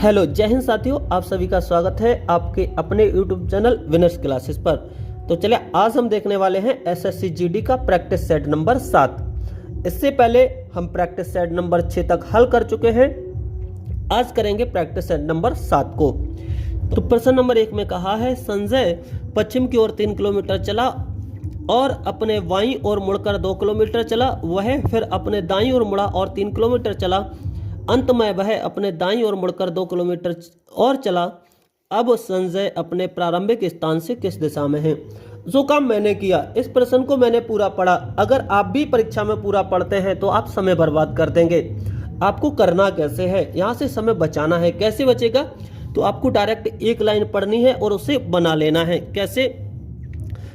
Hello जय हिंद साथियों, आप सभी का स्वागत है आपके अपने YouTube चैनल विनर्स क्लासेस पर। तो चलिए आज हम देखने वाले हैं एसएससी जीडी का प्रैक्टिस सेट नंबर 7। इससे पहले हम प्रैक्टिस सेट नंबर 6 तक हल कर चुके हैं। आज करेंगे प्रैक्टिस सेट नंबर 7 को। तो प्रश्न नंबर 1 में कहा है संजय पश्चिम की ओर 3 किलोमीटर चला और अपने बाईं ओर मुड़कर 2 किलोमीटर चला। वह फिर अपने दाईं ओर मुड़ा और 3 किलोमीटर चला। अंत में वह अपने दाईं ओर मुड़कर 2 किलोमीटर और चला। अब संजय अपने प्रारंभिक स्थान से किस दिशा में है? जो काम मैंने किया, इस प्रश्न को मैंने पूरा पढ़ा। अगर आप भी परीक्षा में पूरा पढ़ते हैं तो आप समय बर्बाद कर देंगे। आपको करना कैसे है, यहाँ से समय बचाना है। कैसे बचेगा? तो आपको डायरेक्ट एक लाइन पढ़नी है और उसे बना लेना है। कैसे?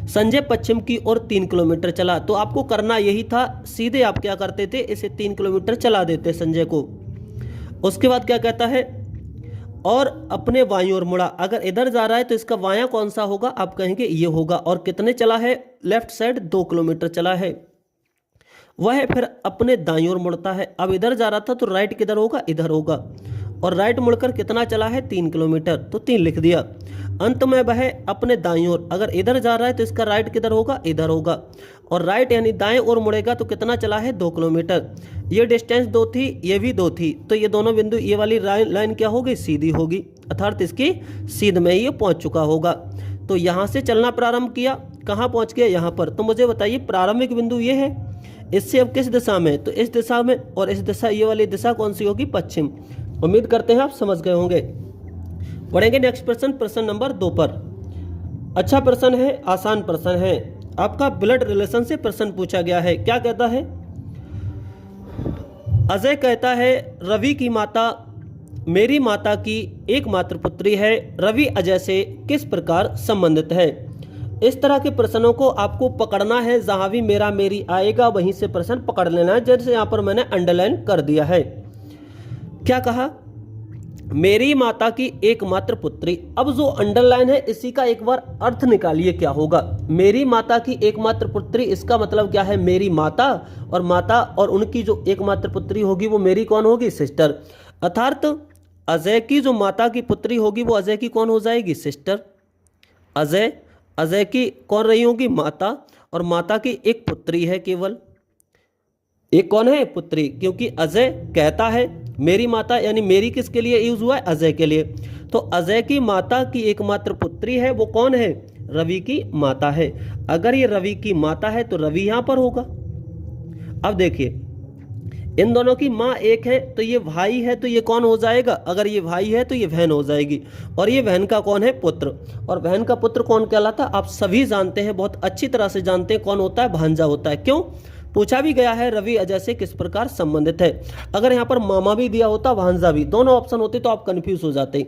संजय पश्चिम की ओर 3 किलोमीटर चला। तो आपको करना यही था, सीधे आप क्या करते थे, इसे 3 किलोमीटर चला देते संजय को। उसके बाद क्या कहता है, और अपने बाईं ओर मुड़ा। अगर इधर जा रहा है तो इसका बायां कौन सा होगा? आप कहेंगे ये होगा। और कितने चला है? लेफ्ट साइड 2 किलोमीटर चला है। वह फिर अपने दाईं ओर मुड़ता है। अब इधर जा रहा था तो राइट किधर होगा? इधर होगा। और राइट मुड़कर कितना चला है? 3 किलोमीटर। तो 3 लिख दिया। अंत में वह अपने दाईं ओर, अगर इधर जा रहा है तो इसका राइट किधर होगा? इधर होगा। और राइट यानी दाएं ओर मुड़ेगा तो कितना चला है? 2 किलोमीटर। ये डिस्टेंस 2 थी, ये भी 2 थी, तो ये दोनों बिंदु, ये वाली लाइन क्या होगी? सीधी होगी, अर्थात इसकी सीध में ये पहुंच चुका होगा। तो यहाँ से चलना प्रारंभ किया, कहाँ पहुंच गया? यहाँ पर। तो मुझे बताइए प्रारंभिक बिंदु ये है, इससे अब किस दिशा में? तो इस दिशा में। और इस दिशा, ये वाली दिशा कौन सी होगी? पश्चिम। उम्मीद करते हैं आप समझ गए होंगे। बढ़ेंगे नेक्स्ट प्रश्न, प्रश्न नंबर 2 पर। अच्छा प्रश्न है, आसान प्रश्न है। आपका ब्लड रिलेशन से प्रश्न पूछा गया है। क्या कहता है? अजय कहता है रवि की माता मेरी माता की एकमात्र पुत्री है। रवि अजय से किस प्रकार संबंधित है? इस तरह के प्रश्नों को आपको पकड़ना है। जहां भी मेरा मेरी आएगा वहीं से प्रश्न पकड़ लेना है। जैसे यहाँ पर मैंने अंडरलाइन कर दिया है। क्या कहा? मेरी माता की एकमात्र पुत्री। अब जो अंडरलाइन है इसी का एक बार अर्थ निकालिए, क्या होगा? मेरी माता की एकमात्र पुत्री, इसका मतलब क्या है? मेरी माता और उनकी जो एकमात्र पुत्री होगी वो मेरी कौन होगी? सिस्टर। अर्थात अजय की जो माता की पुत्री होगी वो अजय की कौन हो जाएगी? सिस्टर। अजय की कौन रही होगी? माता। और माता की एक पुत्री है केवल। एक कौन है? पुत्री। क्योंकि अजय कहता है मेरी माता, यानी मेरी किसके लिए यूज हुआ है? अजय के लिए। तो अजय की माता की एकमात्र पुत्री है, वो कौन है? रवि की माता है। अगर ये रवि की माता है तो रवि यहां पर होगा। अब देखिए, इन दोनों की माँ एक है, तो ये भाई है, तो ये कौन हो जाएगा? अगर ये भाई है तो ये बहन हो जाएगी। और ये बहन का कौन है? पुत्र। और बहन का पुत्र कौन कहलाता? आप सभी जानते हैं, बहुत अच्छी तरह से जानते हैं। कौन होता है? भांजा होता है। क्यों? पूछा भी गया है रवि अजय से किस प्रकार संबंधित है। अगर यहाँ पर मामा भी दिया होता, भांजा भी, दोनों ऑप्शन होते तो आप कंफ्यूज हो जाते।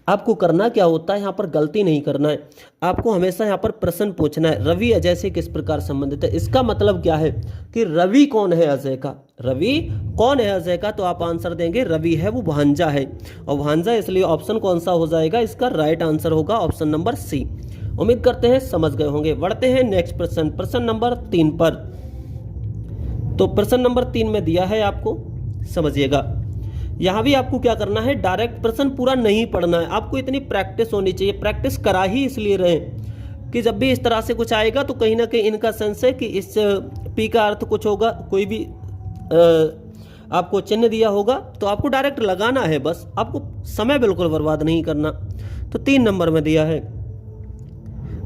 आपको करना क्या होता है, यहाँ पर गलती नहीं करना है। आपको हमेशा यहाँ पर प्रश्न पूछना है, रवि अजय से किस प्रकार संबंधित है। इसका मतलब क्या है कि रवि कौन है अजय का? रवि कौन है अजय का? तो आप आंसर देंगे रवि है वो भांजा है। और भांजा इसलिए ऑप्शन कौन सा हो जाएगा? इसका राइट आंसर होगा ऑप्शन नंबर सी। उम्मीद करते हैं समझ गए होंगे। बढ़ते हैं नेक्स्ट प्रश्न, प्रश्न नंबर 3 पर। तो प्रश्न नंबर 3 में दिया है आपको, समझिएगा। यहां भी आपको क्या करना है, डायरेक्ट प्रश्न पूरा नहीं पढ़ना है। आपको इतनी प्रैक्टिस होनी चाहिए। प्रैक्टिस करा ही इसलिए रहे कि जब भी इस तरह से कुछ आएगा तो कहीं ना कहीं इनका सेंस है कि इस पी का अर्थ कुछ होगा, कोई भी आपको चिन्ह दिया होगा तो आपको डायरेक्ट लगाना है, बस आपको समय बिल्कुल बर्बाद नहीं करना। तो 3 नंबर में दिया है,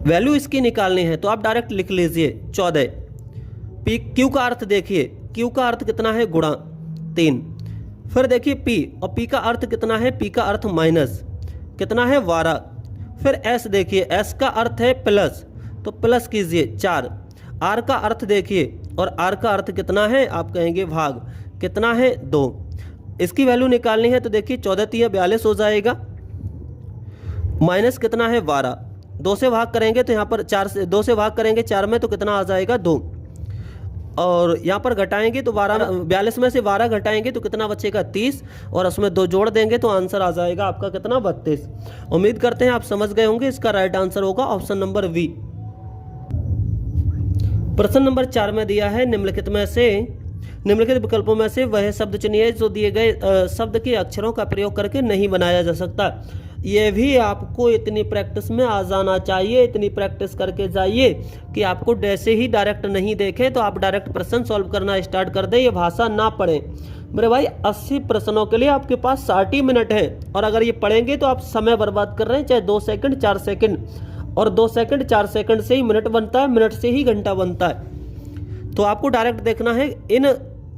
वैल्यू इसकी निकालनी है, तो आप डायरेक्ट लिख लीजिए 14। पी क्यू का अर्थ देखिए, क्यू का अर्थ कितना है? गुणा 3। फिर देखिए पी, और पी का अर्थ कितना है? पी का अर्थ माइनस कितना है? 12। फिर एस देखिए, एस का अर्थ है प्लस, तो प्लस कीजिए 4। आर का अर्थ देखिए, और आर का अर्थ कितना है? आप कहेंगे भाग, कितना है? 2। इसकी वैल्यू निकालनी है तो देखिए 14 3 42 हो जाएगा। माइनस कितना है? 12। 2 से भाग करेंगे तो यहाँ पर 2 से भाग करेंगे 4 में तो कितना आ जाएगा? 2। और यहाँ पर घटाएंगे तो 42 में से 12 घटाएंगे तो कितना बचेगा? 30। और उसमें 2 जोड़ देंगे तो आंसर आ जाएगा आपका कितना? 32। उम्मीद करते हैं आप समझ गए होंगे। इसका राइट आंसर होगा ऑप्शन नंबर बी। प्रश्न नंबर 4 में दिया है, निम्नलिखित में से निम्नलिखित विकल्पों में से वह शब्द चुनिए जो दिए गए शब्द के अक्षरों का प्रयोग करके नहीं बनाया जा सकता। ये भी आपको इतनी प्रैक्टिस में आ जाना चाहिए, इतनी प्रैक्टिस करके जाइए कि आपको जैसे ही डायरेक्ट नहीं देखे तो आप डायरेक्ट प्रश्न सॉल्व करना स्टार्ट कर दें, ये भाषा ना पढ़ें। मेरे भाई 80 प्रश्नों के लिए आपके पास 60 मिनट है, और अगर ये पढ़ेंगे तो आप समय बर्बाद कर रहे हैं, चाहे 2 सेकंड 4 सेकंड, और 2 सेकंड 4 सेकंड से ही मिनट बनता है, मिनट से ही घंटा बनता है। तो आपको डायरेक्ट देखना है इन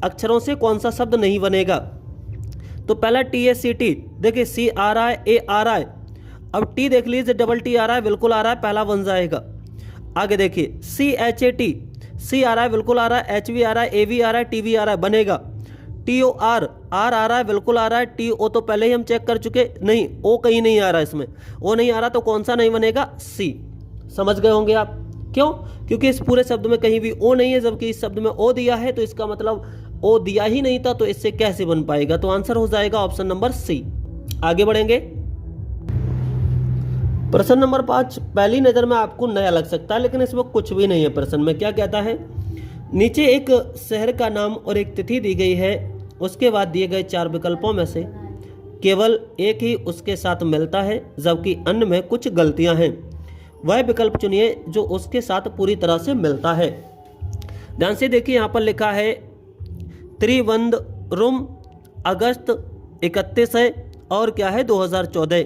अक्षरों से कौन सा शब्द नहीं बनेगा। तो पहला TACT, देखिए C आ रहा है, A आ रहा है, अब T देख लीजिए, डबल T आ रहा है, बिल्कुल आ रहा है, पहला बन जाएगा। आगे देखिए CHAT, C आ रहा है, बिल्कुल आ रहा है, H भी आ रहा है, A भी आ रहा है, T भी आ रहा है, बनेगा। TOR, R आ रहा है, बिल्कुल आ रहा है, TO तो पहले ही हम चेक कर चुके, नहीं O कहीं नहीं आ रहा है, इसमें O नहीं आ रहा, तो कौन सा नहीं बनेगा? C। समझ गए होंगे आप, क्यों? क्योंकि इस पूरे शब्द में कहीं भी O नहीं है, जबकि इस शब्द में O दिया है, तो इसका मतलब O दिया ही नहीं था, तो इससे कैसे बन पाएगा? तो आंसर हो जाएगा ऑप्शन नंबर C। आगे बढ़ेंगे, प्रश्न नंबर 5 पहली नज़र में आपको नया लग सकता है, लेकिन इसमें कुछ भी नहीं है। प्रश्न में क्या कहता है, नीचे एक शहर का नाम और एक तिथि दी गई है, उसके बाद दिए गए 4 विकल्पों में से केवल एक ही उसके साथ मिलता है, जबकि अन्य में कुछ गलतियां हैं। वह विकल्प चुनिए जो उसके साथ पूरी तरह से मिलता है। ध्यान से देखिए, यहाँ पर लिखा है त्रिवंद्रम, अगस्त 31 है, और क्या है 2014,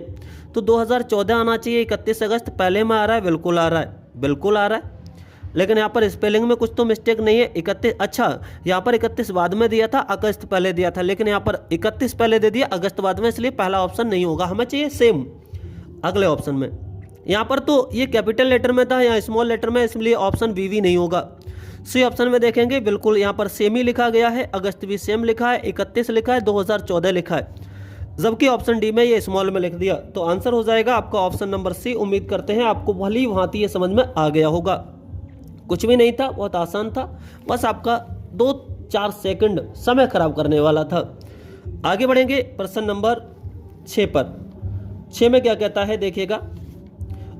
तो 2014 आना चाहिए, 31 अगस्त पहले में आ रहा है, बिल्कुल आ रहा है, बिल्कुल आ रहा है, लेकिन यहाँ पर स्पेलिंग में कुछ तो मिस्टेक नहीं है। 31, अच्छा यहाँ पर 31 बाद में दिया था, अगस्त पहले दिया था, लेकिन यहाँ पर 31 पहले दे दिया, अगस्त बाद में, इसलिए पहला ऑप्शन नहीं होगा, हमें चाहिए सेम अगले ऑप्शन में। यहाँ पर तो ये कैपिटल लेटर में था, यहाँ स्मॉल लेटर में, इसलिए ऑप्शन बी भी नहीं होगा। सी ऑप्शन में देखेंगे, बिल्कुल यहाँ पर सेम ही लिखा गया है, अगस्त भी सेम लिखा है, 31 लिखा है, 2014 लिखा है, जबकि ऑप्शन डी में ये स्मॉल में लिख दिया। तो आंसर हो जाएगा आपका ऑप्शन नंबर सी। उम्मीद करते हैं आपको भली भांति ये समझ में आ गया होगा। कुछ भी नहीं था, बहुत आसान था, बस आपका 2-4 सेकंड समय खराब करने वाला था। आगे बढ़ेंगे प्रश्न नंबर 6 पर। 6 में क्या कहता है देखिएगा,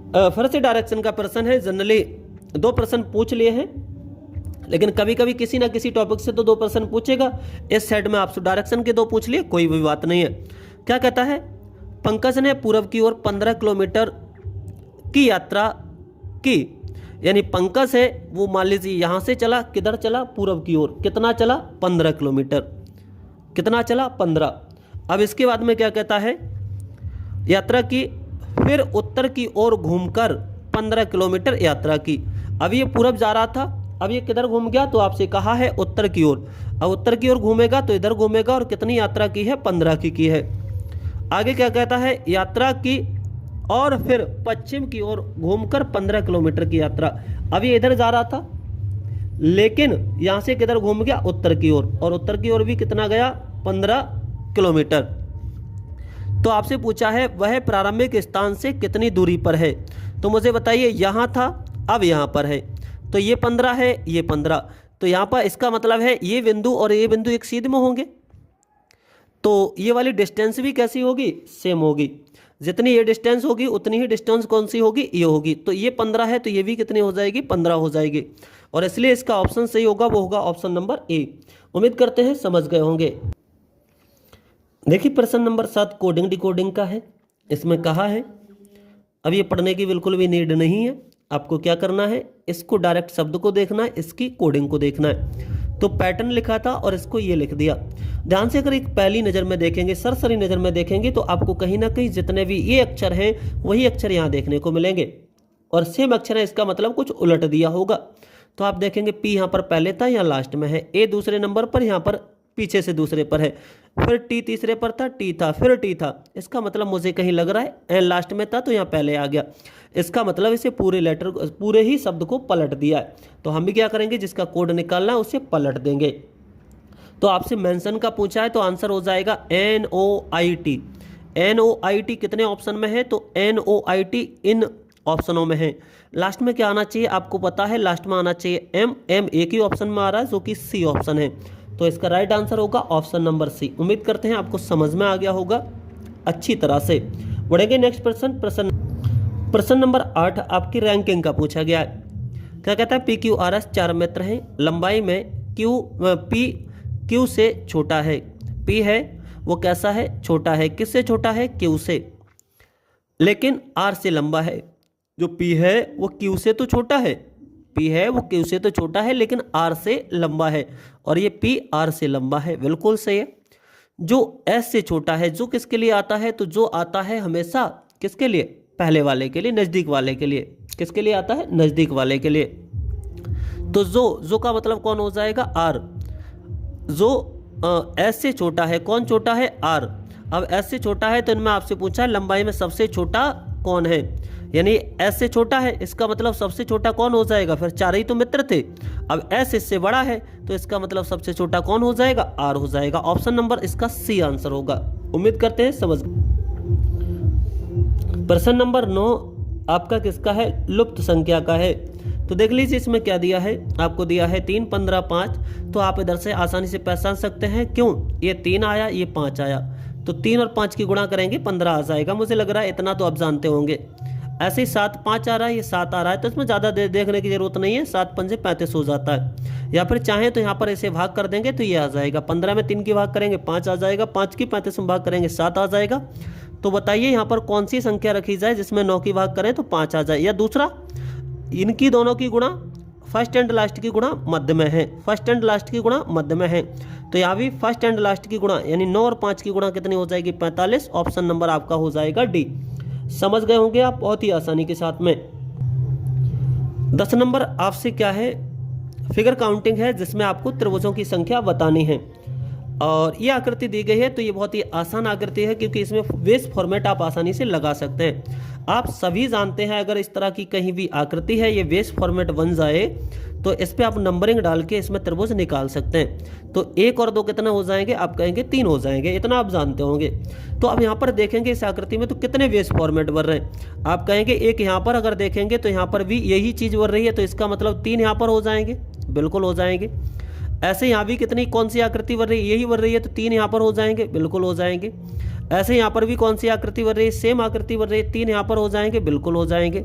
फर्स्ट डायरेक्शन का प्रश्न है। जनरली 2 प्रश्न पूछ लिए हैं, लेकिन कभी कभी किसी ना किसी टॉपिक से तो 2 प्रश्न पूछेगा। इस सेट में आपसे डायरेक्शन के 2 पूछ लिए, कोई भी बात नहीं है। क्या कहता है, पंकज ने पूर्व की ओर 15 किलोमीटर की यात्रा की, यानी पंकज है वो मान लीजिए यहाँ से चला, किधर चला, पूर्व की ओर, कितना चला 15 किलोमीटर, कितना चला 15। अब इसके बाद में क्या कहता है, यात्रा की, फिर उत्तर की ओर घूमकर 15 किलोमीटर यात्रा की। अब ये पूर्व जा रहा था, अब ये किधर घूम गया, तो आपसे कहा है उत्तर की ओर। अब उत्तर की ओर घूमेगा तो इधर घूमेगा, और कितनी यात्रा की है, 15 की है। आगे क्या कहता है, यात्रा की और फिर पश्चिम की ओर घूमकर 15 किलोमीटर की यात्रा। अब ये इधर जा रहा था, लेकिन यहाँ से किधर घूम गया, उत्तर की ओर, और उत्तर की ओर भी कितना गया, 15 किलोमीटर। तो आपसे पूछा है वह प्रारंभिक स्थान से कितनी दूरी पर है, तो मुझे बताइए, यहाँ था अब यहाँ पर है, तो ये 15 है, ये 15, तो यहाँ पर इसका मतलब है ये बिंदु और ये बिंदु एक सीध में होंगे, तो ये वाली डिस्टेंस भी कैसी होगी, सेम होगी। जितनी ये डिस्टेंस होगी उतनी ही डिस्टेंस कौन सी होगी, ये होगी। तो ये 15 है, तो ये भी कितनी हो जाएगी, 15 हो जाएगी, और इसलिए इसका ऑप्शन सही होगा, वो होगा ऑप्शन नंबर ए। उम्मीद करते हैं समझ गए होंगे। देखिए प्रश्न नंबर 7 कोडिंग डिकोडिंग का है। इसमें कहा है, अब ये पढ़ने की बिल्कुल भी नीड नहीं है, आपको क्या करना है, इसको डायरेक्ट शब्द को देखना है, इसकी कोडिंग को देखना है। तो पैटर्न लिखा था और इसको ये लिख दिया। ध्यान से अगर एक पहली नज़र में देखेंगे, सरसरी नज़र में देखेंगे, तो आपको कहीं ना कहीं जितने भी ये अक्षर हैं वही अक्षर यहाँ देखने को मिलेंगे, और सेम अक्षर है, इसका मतलब कुछ उलट दिया होगा। तो आप देखेंगे पी यहाँ पर पहले था, यहाँ लास्ट में है, ए दूसरे नंबर पर, यहाँ पर पीछे से दूसरे पर है, फिर टी तीसरे पर था, टी था, फिर टी था। इसका मतलब मुझे कहीं लग रहा है एन लास्ट में था, तो यहाँ पहले आ गया। इसका मतलब इसे पूरे लेटर, पूरे ही शब्द को पलट दिया है। तो हम भी क्या करेंगे, जिसका कोड निकालना है उसे पलट देंगे। तो आपसे मेंशन का पूछा है, तो आंसर हो जाएगा NOIT। NOIT कितने ऑप्शन में है, तो NOIT इन ऑप्शनों में है। लास्ट में क्या आना चाहिए, आपको पता है, लास्ट में आना चाहिए M एक ही ऑप्शन में आ रहा है, जो कि सी ऑप्शन है। तो इसका राइट आंसर होगा ऑप्शन नंबर सी। उम्मीद करते हैं आपको समझ में आ गया होगा अच्छी तरह से। बढ़ेंगे नेक्स्ट प्रश्न नंबर 8 आपकी रैंकिंग का पूछा गया है। क्या कहता है, PQRS 4 मित्र हैं, लंबाई में P क्यू से छोटा है। पी है वो कैसा है, छोटा है। किससे छोटा है, क्यू से, लेकिन आर से लंबा है। जो पी है वो क्यू से तो छोटा है, पी है वो क्यू से तो छोटा है लेकिन आर से लंबा है, और ये पी आर से लंबा है, बिल्कुल सही है। जो एस से छोटा है, जो किसके लिए आता है, तो जो आता है हमेशा किसके लिए, पहले वाले के लिए, नज़दीक वाले के लिए। किसके लिए आता है, नज़दीक वाले के लिए। तो जो का मतलब कौन हो जाएगा, आर। जो एस से छोटा है, कौन छोटा है, आर। अब एस से छोटा है तो इनमें आपसे पूछा है लंबाई में सबसे छोटा कौन है, यानी एस से छोटा है, इसका मतलब सबसे छोटा कौन हो जाएगा, फिर चार ही तो मित्र थे। अब एस इससे बड़ा है तो इसका मतलब सबसे छोटा कौन हो जाएगा, आर हो जाएगा। ऑप्शन नंबर इसका सी आंसर होगा। उम्मीद करते हैं समझ। प्रश्न नंबर 9 आपका किसका है, लुप्त संख्या का है। तो देख लीजिए इसमें क्या दिया है, आपको दिया है 3, 15, 5। तो आप इधर से आसानी से पहचान सकते हैं, क्यों, ये 3 आया, ये 5 आया, तो 3 और 5 की गुणा करेंगे 15 आ जाएगा। मुझे लग रहा है इतना तो आप जानते होंगे। ऐसे ही 7, 5 आ रहा है, ये 7 आ रहा है, तो इसमें ज़्यादा देखने की जरूरत नहीं है, 7 पंजे 35 हो जाता है। या फिर चाहें तो यहाँ पर ऐसे भाग कर देंगे तो ये आ जाएगा, 15 में 3 की भाग करेंगे 5 आ जाएगा, 5 की 35 में भाग करेंगे 7 आ जाएगा। तो बताइए यहाँ पर कौन सी संख्या रखी जाए जिसमें 9 की भाग करें तो 5 आ जाए, या दूसरा इनकी दोनों की गुणा फर्स्ट एंड लास्ट की गुणा मध्य में है, फर्स्ट एंड लास्ट की गुणा मध्य में है। तो यहाँ भी फर्स्ट एंड लास्ट की गुणा यानी 9 और 5 की गुणा कितनी हो जाएगी, 45। ऑप्शन नंबर आपका हो जाएगा डी। समझ गए होंगे आप बहुत ही आसानी के साथ में। 10 नंबर आपसे क्या है, फिगर काउंटिंग है जिसमें आपको त्रिभुजों की संख्या बतानी है। और ये आकृति दी गई है तो ये बहुत ही आसान आकृति है क्योंकि इसमें वेस फॉर्मेट आप आसानी से लगा सकते हैं। आप सभी जानते हैं अगर इस तरह की कहीं भी आकृति है ये वेस फॉर्मेट बन जाए तो इस पे आप नंबरिंग डाल के इसमें त्रिभुज निकाल सकते हैं। तो 1 और 2 कितना हो जाएंगे, आप कहेंगे 3 हो जाएंगे, इतना आप जानते होंगे। तो अब यहाँ पर देखेंगे इस आकृति में तो कितने वेस फॉर्मेट बन रहे हैं, आप कहेंगे एक यहाँ पर अगर देखेंगे तो यहाँ पर भी यही चीज़ बन रही है, तो इसका मतलब 3 यहाँ पर हो जाएंगे, बिल्कुल हो जाएंगे। ऐसे यहाँ भी कितनी कौन सी आकृति बन रही है, यही बन रही है, तो 3 यहाँ पर हो जाएंगे, बिल्कुल हो जाएंगे। ऐसे यहाँ पर भी कौन सी आकृति बन रही है, सेम आकृति बन रही है, 3 यहाँ पर हो जाएंगे, बिल्कुल हो जाएंगे।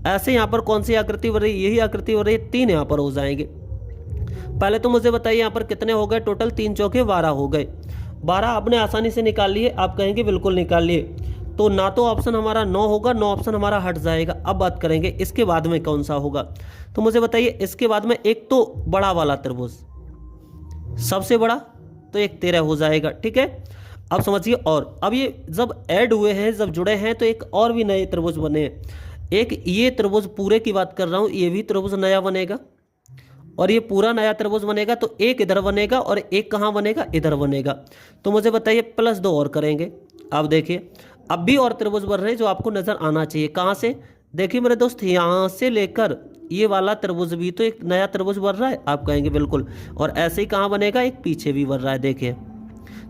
ऐसे यहाँ पर कौन सी आकृति बन रही है, यही आकृति बन रही है, 3 यहाँ पर हो जाएंगे। पहले तो मुझे बताइए यहाँ पर कितने हो गए, टोटल 3 चौके 12 हो गए। 12 आपने आसानी से निकाल लिए, आप कहेंगे बिल्कुल निकाल लिए। तो ना तो ऑप्शन हमारा 9 होगा, 9 ऑप्शन हमारा हट जाएगा। अब बात करेंगे इसके बाद में कौन सा होगा, तो मुझे बताइए इसके बाद में एक तो बड़ा वाला त्रिभुज सबसे बड़ा, तो एक 13 हो जाएगा, ठीक है। अब समझिए, और अब ये जब ऐड हुए हैं, जब जुड़े हैं, तो एक और भी नए त्रिभुज बने हैं। एक ये त्रिभुज पूरे की बात कर रहा हूँ, ये भी त्रिभुज नया बनेगा और ये पूरा नया त्रिभुज बनेगा। तो एक इधर बनेगा और एक कहाँ बनेगा, इधर बनेगा। तो मुझे बताइए +2 और करेंगे। अब देखिए अब भी और त्रिभुज बन रहे हैं जो आपको नजर आना चाहिए। कहाँ से, देखिए मेरे दोस्त, यहाँ से लेकर ये वाला त्रिभुज भी तो एक नया त्रिभुज बन रहा है, आप कहेंगे बिल्कुल। और ऐसे ही कहाँ बनेगा, एक पीछे भी बन रहा है, देखिए।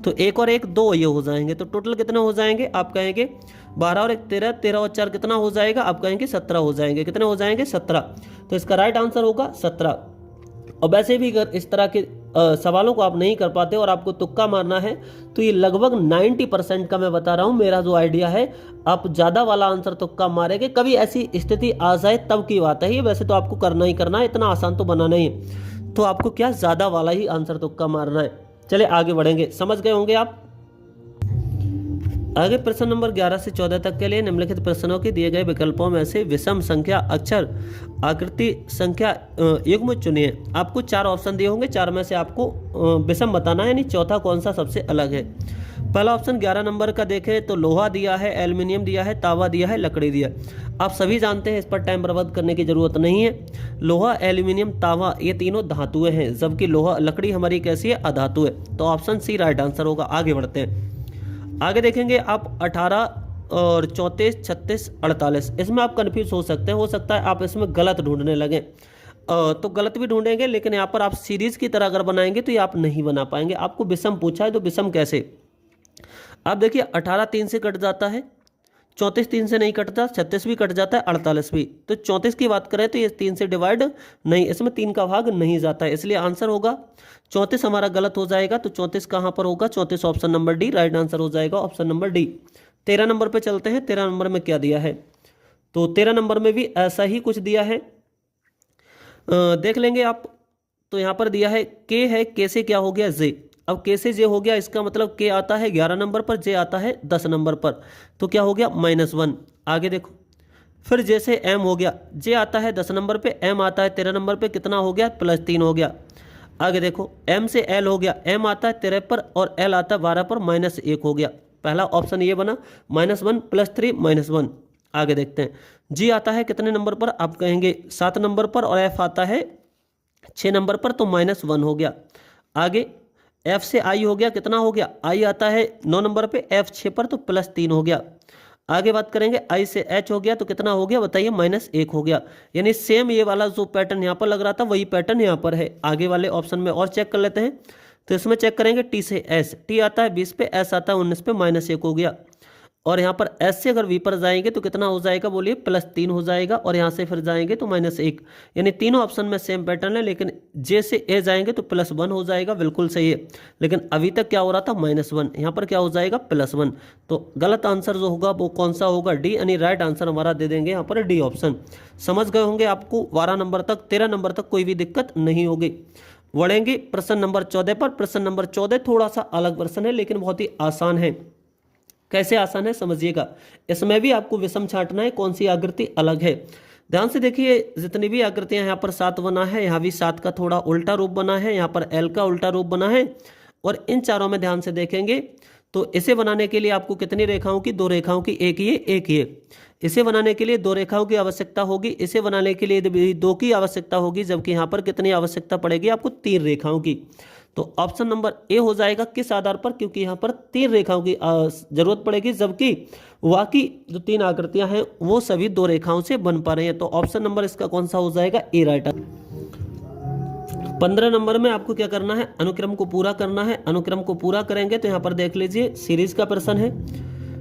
तो 1 और 1 2 ये हो जाएंगे, तो टोटल कितने हो जाएंगे, आप कहेंगे 12 और 1 13, 13 और 4 कितना हो जाएगा, आप कहेंगे 17 हो जाएंगे। कितने हो जाएंगे, 17। तो इसका राइट आंसर होगा 17। और वैसे भी अगर इस तरह के सवालों को आप नहीं कर पाते और आपको तुक्का मारना है तो ये लगभग 90% का मैं बता रहा हूँ, मेरा जो आइडिया है, आप ज़्यादा वाला आंसर तुक्का मारेंगे। कभी ऐसी स्थिति आ जाए तब की बात है ये, वैसे तो आपको करना ही करना है, इतना आसान तो बनाना ही है। तो आपको क्या ज़्यादा वाला ही आंसर तुक्का मारना है। चले आगे बढ़ेंगे, समझ गए होंगे आप। आगे प्रश्न नंबर 11 से 14 तक के लिए निम्नलिखित प्रश्नों के दिए गए विकल्पों में से विषम संख्या अक्षर आकृति संख्या युग्म चुनिए। आपको 4 ऑप्शन दिए होंगे, 4 में से आपको विषम बताना है, यानी चौथा कौन सा सबसे अलग है। पहला ऑप्शन 11 नंबर का देखें तो लोहा दिया है, एल्युमिनियम दिया है, तावा दिया है, लकड़ी दिया। आप सभी जानते हैं, इस पर टाइम बर्बाद करने की जरूरत नहीं है। लोहा, एल्युमिनियम, तावा ये तीनों धातुएं हैं, जबकि लोहा लकड़ी हमारी कैसी है, अधातु है। तो ऑप्शन सी राइट आंसर होगा। आगे बढ़ते हैं, आगे देखेंगे आप 18 और 34, 36, 48, इसमें आप कन्फ्यूज हो सकते हैं, हो सकता है आप इसमें गलत ढूंढने लगें। तो गलत भी ढूंढेंगे, लेकिन यहाँ पर आप सीरीज की तरह अगर बनाएंगे तो ये आप नहीं बना पाएंगे। आपको विषम पूछा है तो विषम कैसे, आप देखिए 18 3 से कट जाता है, 34 3 से नहीं कटता, 36 भी कट जाता है, 48 भी। तो 34 की बात करें तो ये 3 से डिवाइड नहीं, इसमें 3 का भाग नहीं जाता है, इसलिए आंसर होगा 34 हमारा गलत हो जाएगा। तो 34 कहाँ पर होगा, 34 option number D right answer हो जाएगा, ऑप्शन नंबर डी। 13 नंबर पे चलते हैं, 13 नंबर में क्या दिया है, तो 13 नंबर में भी ऐसा ही कुछ दिया है। देख लेंगे आप, तो यहाँ पर दिया है के है, के से क्या हो गया जे। अब के से जे हो गया, इसका मतलब के आता है 11 नंबर पर, जे आता है 10 नंबर पर, तो क्या हो गया -1। आगे देखो, फिर जे से एम हो गया, जे आता है 10 नंबर पे, एम आता है 13 नंबर पे, कितना हो गया +3 हो गया। आगे देखो, एम से एल हो गया, एम आता है 13 पर और एल आता है 12 पर, -1 हो गया। पहला ऑप्शन ये बना, -1 +3 -1। आगे देखते हैं, जी आता है कितने नंबर पर, आप कहेंगे 7 नंबर पर, और एफ आता है 6 नंबर पर, तो -1 हो गया। आगे एफ से आई हो गया, कितना हो गया, आई आता है 9 नंबर पे, एफ 6 पर, तो +3 हो गया। आगे बात करेंगे, आई से एच हो गया, तो कितना हो गया बताइए, -1 हो गया। यानी सेम ये वाला जो पैटर्न यहाँ पर लग रहा था वही पैटर्न यहाँ पर है। आगे वाले ऑप्शन में और चेक कर लेते हैं, तो इसमें चेक करेंगे टी से एस, टी आता है 20 पे, एस आता है 19 पे, -1 हो गया। और यहाँ पर एस से अगर वी पर जाएंगे तो कितना हो जाएगा बोलिए, +3 हो जाएगा, और यहाँ से फिर जाएंगे तो -1। यानी तीनों ऑप्शन में सेम पैटर्न है, लेकिन जे से ए जाएंगे तो +1 हो जाएगा, बिल्कुल सही है। लेकिन अभी तक क्या हो रहा था, -1, यहाँ पर क्या हो जाएगा +1। तो गलत आंसर जो होगा वो कौन सा होगा, डी, यानी राइट आंसर हमारा दे देंगे यहाँ पर डी ऑप्शन। समझ गए होंगे, आपको 12 नंबर तक 13 नंबर तक कोई भी दिक्कत नहीं होगी। बढ़ेंगे प्रश्न नंबर 14 पर। प्रश्न नंबर 14 थोड़ा सा अलग प्रश्न है, लेकिन बहुत ही आसान है। कैसे आसान है समझिएगा, इसमें भी आपको विषम छांटना है, कौन सी आकृति अलग है। ध्यान से देखिए, जितनी भी आकृतियां यहाँ पर 7 बना है, यहाँ भी 7 का थोड़ा उल्टा रूप बना है, यहाँ पर एल का उल्टा रूप बना है, और इन चारों में ध्यान से देखेंगे तो इसे बनाने के लिए आपको कितनी रेखाओं की, 2 रेखाओं की, एक ये। इसे बनाने के लिए 2 रेखाओं की आवश्यकता होगी, इसे बनाने के लिए 2 की आवश्यकता होगी, जबकि यहाँ पर कितनी आवश्यकता पड़ेगी आपको, 3 रेखाओं की। तो ऑप्शन नंबर ए हो जाएगा, किस आधार पर, क्योंकि यहाँ पर 3 रेखाओं की जरूरत पड़ेगी, जबकि बाकी जो 3 आकृतियां हैं वो सभी 2 रेखाओं से बन पा रहे हैं। तो ऑप्शन नंबर इसका कौन सा हो जाएगा, ए राइट। 15 नंबर में आपको क्या करना है, अनुक्रम को पूरा करना है। अनुक्रम को पूरा करेंगे तो यहाँ पर देख लीजिए, सीरीज का प्रश्न है।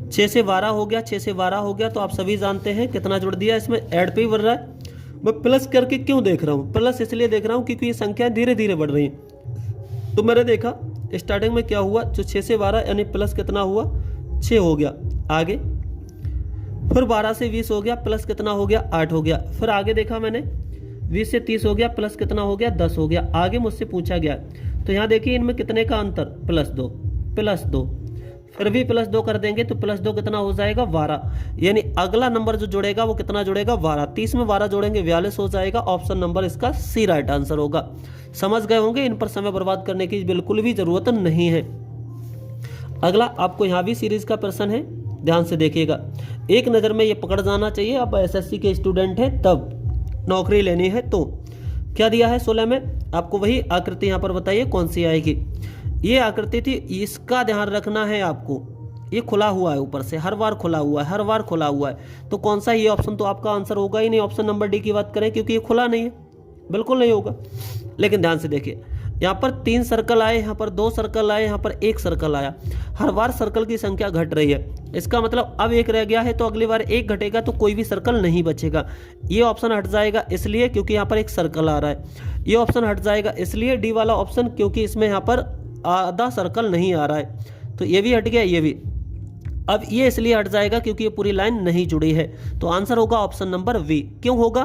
6 से 12 हो गया, 6 से 12 हो गया, तो आप सभी जानते हैं कितना जुड़ दिया, इसमें ऐड पे ही बढ़ रहा है। मैं प्लस करके क्यों देख रहा हूँ, प्लस इसलिए देख रहा हूँ क्योंकि ये संख्या धीरे धीरे बढ़ रही है। तो मैंने देखा स्टार्टिंग में क्या हुआ, जो 6 से 12 यानी प्लस कितना हुआ, 6 हो गया। आगे फिर 12 से 20 हो गया, प्लस कितना हो गया, 8 हो गया। फिर आगे देखा मैंने 20 से 30 हो गया, प्लस कितना हो गया, 10 हो गया। आगे मुझसे पूछा गया, तो यहाँ देखिए इनमें कितने का अंतर, +2। फिर भी +2 कर देंगे तो +2 कितना हो जाएगा, 12। यानी अगला नंबर जो जुड़ेगा वो कितना जुड़ेगा, 12। 30 में 12 जोड़ेंगे 42 हो जाएगा। ऑप्शन नंबर इसका सी राइट आंसर होगा। समझ गए होंगे, इन पर समय बर्बाद करने की बिल्कुल भी जरूरत नहीं है। अगला आपको यहाँ भी सीरीज का प्रश्न है, ध्यान से देखिएगा, एक नज़र में ये पकड़ जाना चाहिए। आप एसएससी के स्टूडेंट हैं तब नौकरी लेनी है। तो क्या दिया है 16 में, आपको वही आकृति यहाँ पर बताइए कौन सी आएगी। ये आकृति थी, इसका ध्यान रखना है आपको, ये खुला हुआ है ऊपर से, हर बार खुला हुआ है, हर बार खुला हुआ है। तो कौन सा ये ऑप्शन तो आपका आंसर होगा ही नहीं। ऑप्शन नंबर डी की बात करें, क्योंकि ये खुला नहीं है, बिल्कुल नहीं होगा। लेकिन ध्यान से देखिए, यहाँ पर 3 सर्कल आए, यहाँ पर 2 सर्कल आए, यहाँ पर 1 सर्कल आया। हर बार सर्कल की संख्या घट रही है, इसका मतलब अब 1 रह गया है, तो अगली बार 1 घटेगा तो कोई भी सर्कल नहीं बचेगा। ये ऑप्शन हट जाएगा इसलिए क्योंकि यहाँ पर 1 सर्कल आ रहा है। ये ऑप्शन हट जाएगा इसलिए डी वाला ऑप्शन, क्योंकि इसमें यहाँ पर आधा सर्कल नहीं आ रहा है। तो ये भी हट गया, ये भी। अब ये इसलिए हट जाएगा क्योंकि ये पूरी लाइन नहीं जुड़ी है। तो आंसर होगा ऑप्शन नंबर वी। क्यों होगा,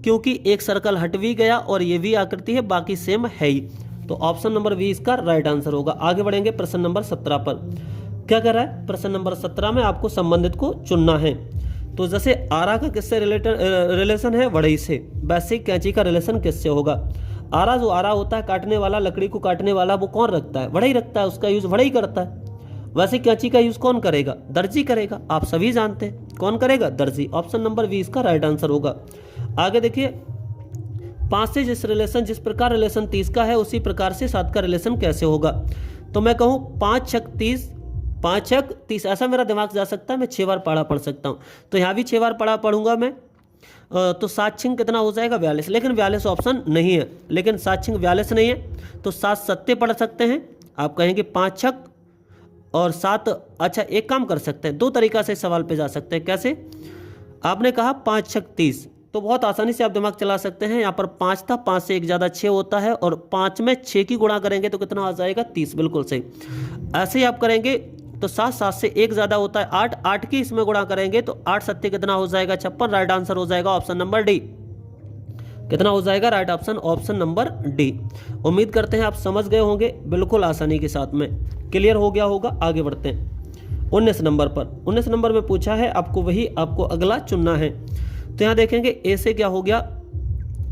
क्योंकि 1 सर्कल हट भी गया और ये भी आकृति है, बाकी सेम है ही। तो ऑप्शन नंबर वी इसका राइट आंसर होगा। आगे बढ़ेंगे प्रश्न नंबर 17 पर। क्या कर रहा है, प्रश्न नंबर 17 में आपको संबंधित को चुनना है। तो जैसे आरा का किससे रिलेशन है, बढ़ई से, वैसे कैंची का रिलेशन किससे होगा। आरा जो आरा होता है काटने वाला, लकड़ी को काटने वाला, वो कौन रखता है, बढ़ई रखता है, उसका यूज बढ़ई करता है। वैसे कैंची का यूज कौन करेगा, दर्जी करेगा। आप सभी जानते हैं कौन करेगा, दर्जी। ऑप्शन नंबर वी इसका राइट आंसर होगा। आगे देखिए, 5 से जिस प्रकार रिलेशन 30 का है, उसी प्रकार से 7 का रिलेशन कैसे होगा। तो मैं कहूँ 5 छक 30, ऐसा मेरा दिमाग जा सकता है, मैं 6 बार पढ़ा पढ़ सकता हूँ। तो यहाँ भी 6 बार पढ़ूंगा मैं, तो 7 छिंग कितना हो जाएगा, 42। लेकिन 42 ऑप्शन नहीं है, लेकिन 7 छिंग 42 नहीं है, तो 7 सत्ते पढ़ सकते हैं। आप कहेंगे 5 छक और 7, अच्छा एक काम कर सकते हैं, 2 तरीका से सवाल पे जा सकते हैं। कैसे, आपने कहा 5 छक 30, तो बहुत आसानी से आप दिमाग चला सकते हैं। यहाँ पर 5 था, 5 से 1 ज़्यादा 6 होता है, और 5 में 6 की गुणा करेंगे तो कितना आ जाएगा, 30। बिल्कुल सही। ऐसे ही आप करेंगे तो 7 से 1 ज़्यादा होता है 8 की इसमें गुणा करेंगे तो 8 सत्ते कितना हो जाएगा, 56। राइट आंसर हो जाएगा ऑप्शन नंबर डी। कितना हो जाएगा right option, option number D. उम्मीद करते हैं आप समझ गए होंगे बिल्कुल आसानी के साथ में, क्लियर हो गया होगा। आगे बढ़ते हैं 19 नंबर पर। 19 नंबर में पूछा है आपको वही आपको अगला चुनना है। तो यहाँ देखेंगे ए से क्या हो गया,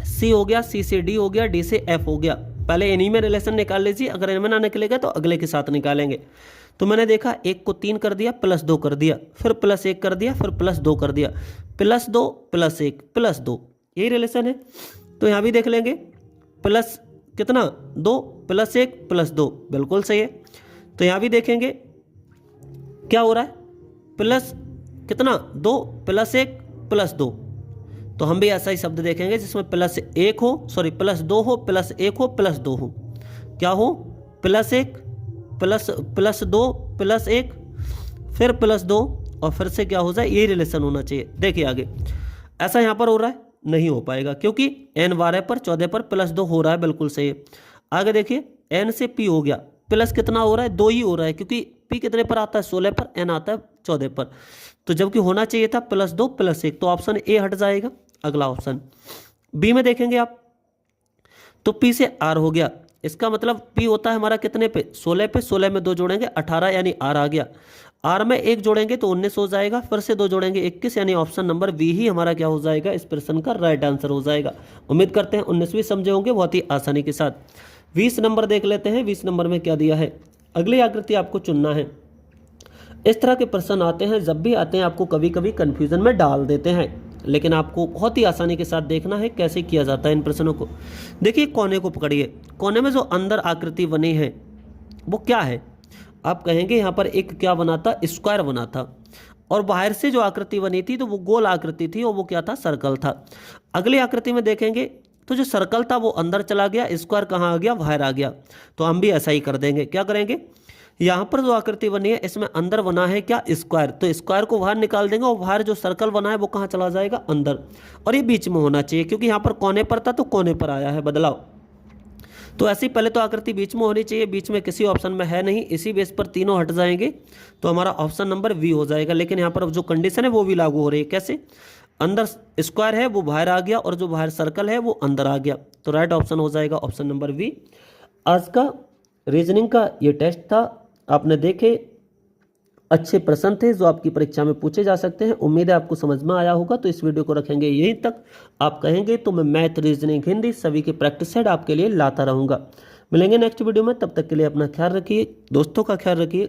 सी हो गया, सी से डी हो गया, डी से एफ हो गया। पहले इन्हीं में रिलेशन निकाल लीजिए, अगर इनमें ना निकलेगा तो अगले के साथ निकालेंगे। तो मैंने देखा 1 को 3 कर दिया, +2 कर दिया, फिर +1 कर दिया, फिर +2 कर दिया, +2 +1 +2, यही रिलेशन है। तो यहाँ भी देख लेंगे प्लस कितना 2 +1 +2, बिल्कुल सही है। तो यहाँ भी देखेंगे क्या हो रहा है, प्लस कितना 2 +1 +2। तो हम भी ऐसा ही शब्द देखेंगे जिसमें +1 हो, सॉरी +2 हो, +1 हो, +2 हो। क्या हो, +1 +2 +1 फिर +2 और फिर से क्या हो जाए, ये रिलेशन होना चाहिए। देखिए आगे ऐसा यहाँ पर हो रहा है, नहीं हो पाएगा क्योंकि n 12 पर 14 पर +2 हो रहा है, बिल्कुल सही है। आगे देखिए n से p हो गया, प्लस कितना हो रहा है, 2 ही हो रहा है क्योंकि p कितने पर आता है 16 पर, n आता है 14 पर। तो जबकि होना चाहिए था +2 +1, तो ऑप्शन ए हट जाएगा। अगला ऑप्शन बी में देखेंगे आप, तो p से r हो गया, इसका मतलब p होता है हमारा कितने पे, 16 पे, 16 में 2 जोड़ेंगे 18 यानी r आ गया, r में 1 जोड़ेंगे तो 19 हो जाएगा, फिर से 2 जोड़ेंगे 21 यानी ऑप्शन नंबर बी ही हमारा क्या हो जाएगा, इस प्रश्न का राइट आंसर हो जाएगा। उम्मीद करते हैं 19वीं समझे होंगे बहुत ही आसानी के साथ। 20 नंबर देख लेते हैं, 20 नंबर में क्या दिया है, अगली आकृति आपको चुनना है। इस तरह के प्रश्न आते हैं, जब भी आते हैं आपको कभी कभी कन्फ्यूजन में डाल देते हैं, लेकिन आपको बहुत ही आसानी के साथ देखना है कैसे किया जाता है इन प्रश्नों को। देखिए कोने को पकड़िए, कोने में जो अंदर आकृति बनी है वो क्या है, आप कहेंगे यहाँ पर एक क्या बना था, स्क्वायर बना था, और बाहर से जो आकृति बनी थी तो वो गोल आकृति थी और वो क्या था, सर्कल था। अगली आकृति में देखेंगे तो जो सर्कल था वो अंदर चला गया, स्क्वायर कहाँ आ गया, बाहर आ गया। तो हम भी ऐसा ही कर देंगे, क्या करेंगे, यहाँ पर जो आकृति बनी है इसमें अंदर बना है क्या, स्क्वायर, तो स्क्वायर को बाहर निकाल देंगे और बाहर जो सर्कल बना है वो कहाँ चला जाएगा, अंदर। और ये बीच में होना चाहिए क्योंकि यहाँ पर कोने पर था तो कोने पर आया है बदलाव। तो ऐसी पहले तो आकृति बीच में होनी चाहिए, बीच में किसी ऑप्शन में है नहीं, इसी बेस पर तीनों हट जाएंगे तो हमारा ऑप्शन नंबर वी हो जाएगा। लेकिन यहाँ पर जो कंडीशन है वो भी लागू हो रही है, कैसे, अंदर स्क्वायर है वो बाहर आ गया और जो बाहर सर्कल है वो अंदर आ गया। तो राइट ऑप्शन हो जाएगा ऑप्शन नंबर वी। आज का रीजनिंग का ये टेस्ट था, आपने देखे अच्छे प्रश्न थे जो आपकी परीक्षा में पूछे जा सकते हैं। उम्मीद है आपको समझ में आया होगा। तो इस वीडियो को रखेंगे यहीं तक, आप कहेंगे तो मैं मैथ, रीजनिंग, हिंदी सभी के प्रैक्टिस सेट आपके लिए लाता रहूँगा। मिलेंगे नेक्स्ट वीडियो में, तब तक के लिए अपना ख्याल रखिए, दोस्तों का ख्याल रखिए।